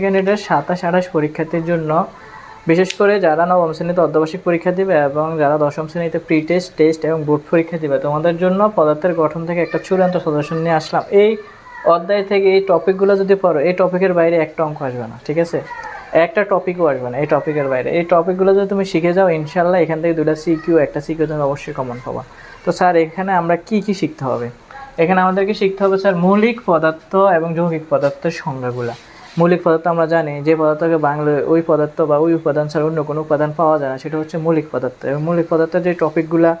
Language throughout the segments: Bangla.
ক্যান্ডিডেট 27-28 পরীক্ষার্থীর জন্য, বিশেষ করে যারা নবম শ্রেণীতে অর্ধবার্ষিক পরীক্ষা দিবে এবং যারা দশম শ্রেণীতে প্রি টেস্ট, টেস্ট এবং বোর্ড পরীক্ষা দিবে, তোমাদের জন্য পদার্থের গঠন থেকে একটা চূড়ান্ত সাজেশন নিয়ে আসলাম। এই অধ্যায় থেকে এই টপিকগুলো যদি পড়ো, এই টপিকের বাইরে একটা অঙ্ক আসবে না, ঠিক আছে? একটা টপিকও আসবে না এই টপিকের বাইরে। এই টপিকগুলো যদি তুমি শিখে যাও, ইনশাল্লাহ এখান থেকে দুটো সিকিউ, একটা সিকিউ তুমি অবশ্যই কমন পাবা। তো স্যার এখানে আমরা কি কি শিখতে হবে? এখানে আমাদেরকে শিখতে হবে স্যার মৌলিক পদার্থ এবং যৌগিক পদার্থের সংজ্ঞাগুলো। মৌলিক পদার্থ আমরা জানি, যে পদার্থকে বাংলায় ওই পদার্থ বা ওই উপাদান ছাড়া অন্য কোনো উপাদান পাওয়া যায় না, সেটা হচ্ছে মৌলিক পদার্থ। এবং মৌলিক পদার্থের যে টপিকগুলো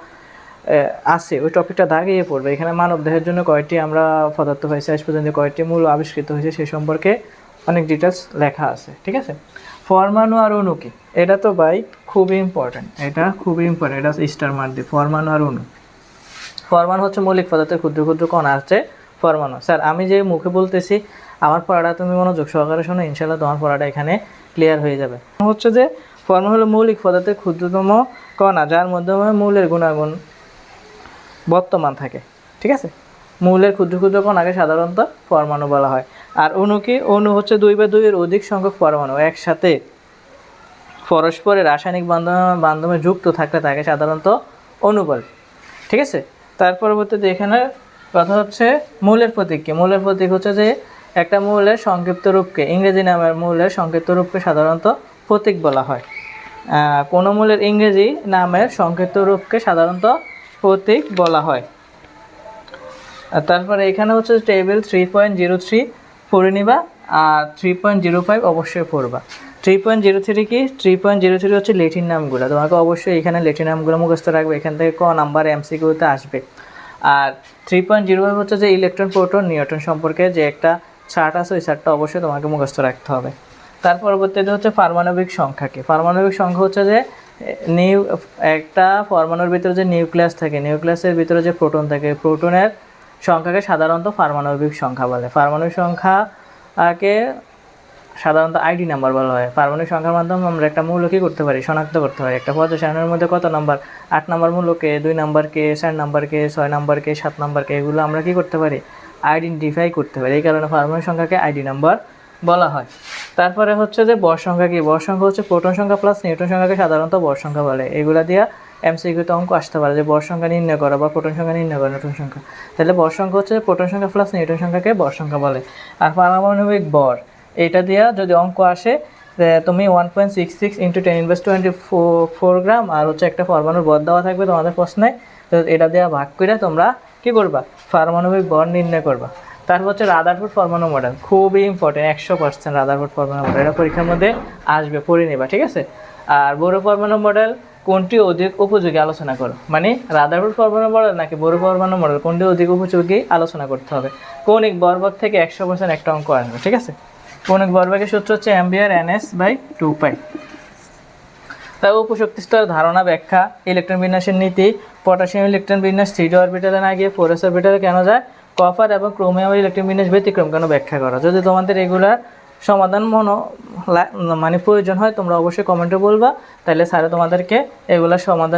আছে, ওই টপিকটা দাগিয়ে পড়বে। এখানে মানবদেহের জন্য কয়টি আমরা পদার্থ পাইছি, আজ পর্যন্ত কয়টি মূল আবিষ্কৃত হয়েছে, সেই সম্পর্কে অনেক ডিটেলস লেখা আছে, ঠিক আছে? পরমাণু আর অণু কি, এটা তো ভাই খুবই ইম্পর্টেন্ট, এটা খুবই ইম্পর্টেন্ট, এটা স্টার মার্ক দিই। পরমাণু আর অণু। পরমাণু হচ্ছে মৌলিক পদার্থের ক্ষুদ্র ক্ষুদ্র কণা আছে পরমাণু। স্যার আমি যে মুখে বলতেছি, আমার পড়াটা তুমি মনোযোগ সহকারে শোনো, ইনশাল্লাহ তোমার পড়াটা এখানে ক্লিয়ার হয়ে যাবে। হচ্ছে যে পরমাণু হলো মৌলিক পদার্থের ক্ষুদ্রতম কণা, যার মাধ্যমে মৌলের গুণাগুণ বর্তমান থাকে, ঠিক আছে? মৌলের ক্ষুদ্র ক্ষুদ্র কণাকে সাধারণত পরমাণু বলা হয়। আর অণু কি? অণু হচ্ছে 2 বা 2 এর অধিক সংখ্যক পরমাণু একসাথে পরস্পরের রাসায়নিক বান্ধবে যুক্ত থাকলে তাকে সাধারণত অণু বলে, ঠিক আছে? তার পরবর্তীতে এখানে কথা হচ্ছে মৌলের প্রতীক কি? মৌলের প্রতীক হচ্ছে যে একটা মৌলের সংক্ষিপ্ত রূপকে, ইংরেজি নামের মৌলের সংক্ষিপ্ত রূপকে সাধারণত প্রতীক বলা হয়। কোনো মৌলের ইংরেজি নামের সংক্ষিপ্ত রূপকে সাধারণত প্রতীক বলা হয়। আর তারপরে এখানে হচ্ছে টেবিল 3.03 পড়ে নিবা, আর 3.05 অবশ্যই পড়বা। 3.03 কি? 3.03 হচ্ছে ল্যাটিন নামগুলো, তোমাকে অবশ্যই এখানে ল্যাটিন নামগুলো মুখস্থ রাখবে, এখান থেকে ক নাম্বার এমসিকিউতে আসবে। আর 3.05 হচ্ছে যে ইলেকট্রন, প্রোটন, নিউট্রন সম্পর্কে যে একটা চার্ট আছে, ওই চার্টটা অবশ্যই তোমাকে মুখস্থ রাখতে হবে। তার পরবর্তীতে হচ্ছে পারমাণবিক সংখ্যা কি? পারমাণবিক সংখ্যা হচ্ছে যে একটা পরমাণুর ভিতরে যে নিউক্লিয়াস থাকে, নিউক্লিয়াসের ভিতরে যে প্রোটন থাকে, প্রোটনের সংখ্যাকে সাধারণত পারমাণবিক সংখ্যা বলে। পারমাণবিক সংখ্যাকে সাধারণত আইডি নাম্বার বলা হয়। পারমাণবিক সংখ্যার মাধ্যমে আমরা একটা মৌল কী করতে পারি? শনাক্ত করতে পারি। একটা পর্যায় সারণীর মধ্যে কত নাম্বার, 8 নাম্বার মৌলকে, 2 নাম্বারকে, 4 নাম্বারকে, 6 নাম্বারকে, 7 নাম্বারকে, এগুলো আমরা কী করতে পারি? আইডেন্টিফাই করতে পারি। এই কারণে পারমাণবিক সংখ্যাকে আইডি নাম্বার বলা হয়। তারপরে হচ্ছে যে ভর সংখ্যা কি? ভর সংখ্যা হচ্ছে প্রোটন সংখ্যা প্লাস নিউট্রন সংখ্যাকে সাধারণত ভর সংখ্যা বলে। এগুলা দিয়ে এমসিকিউতে অঙ্ক আসতে পারে যে ভর সংখ্যা নির্ণয় করা বা প্রোটন সংখ্যা নির্ণয় করা, নিউট্রন সংখ্যা। তাহলে ভর সংখ্যা হচ্ছে প্রোটন সংখ্যা প্লাস নিউট্রন সংখ্যাকে ভর সংখ্যা বলে। আর পারমাণবিক ভর, এটা দিয়া যদি অঙ্ক আসে, তুমি 1.66 × 10⁻24 গ্রাম, আর হচ্ছে একটা পরমাণুর ভর দেওয়া থাকবে তোমাদের প্রশ্নে, তো এটা দেওয়া ভাগ করে তোমরা কী করবা? পারমাণবিক ভর নির্ণয় করবা। তারপর হচ্ছে রাদারফোর্ড পরমাণু মডেল, খুবই ইম্পর্টেন্ট, 100% রাদারফোর্ড পরমাণু মডেল, এটা পরীক্ষার মধ্যে আসবে, পড়ে নেবা, ঠিক আছে? আর বড় পরমাণু মডেল কোনটি অধিক উপযোগী আলোচনা করো, মানে রাদারফোর্ড পরমাণু মডেল নাকি বড় পরমাণু মডেল, কোনটি অধিক উপযোগী আলোচনা করতে হবে। কৌণিক ভরবেগ থেকে 100% একটা অঙ্ক আসবে, ঠিক আছে? কৌণিক ভরবেগের সূত্র হচ্ছে mvr/ns/2π। তাই উপশক্তি স্তর ধারণা, ব্যাখ্যা, ইলেকট্রন বিন্যাসের নীতি, পটাশিয়াম ইলেকট্রন বিন্যাস 3d অরবিটালে না গিয়ে 4s অরবিটালে কেন যায়, কপার এবং ক্রোমিয়াম ইলেকট্রন বিন্যাস ব্যতিক্রম কেন ব্যাখ্যা করা। যদি তোমাদের এগুলার সমাধান মানে প্রয়োজন হয়, তোমরা অবশ্যই কমেন্টে বলবা, তাহলে স্যারে তোমাদেরকে এগুলার সমাধান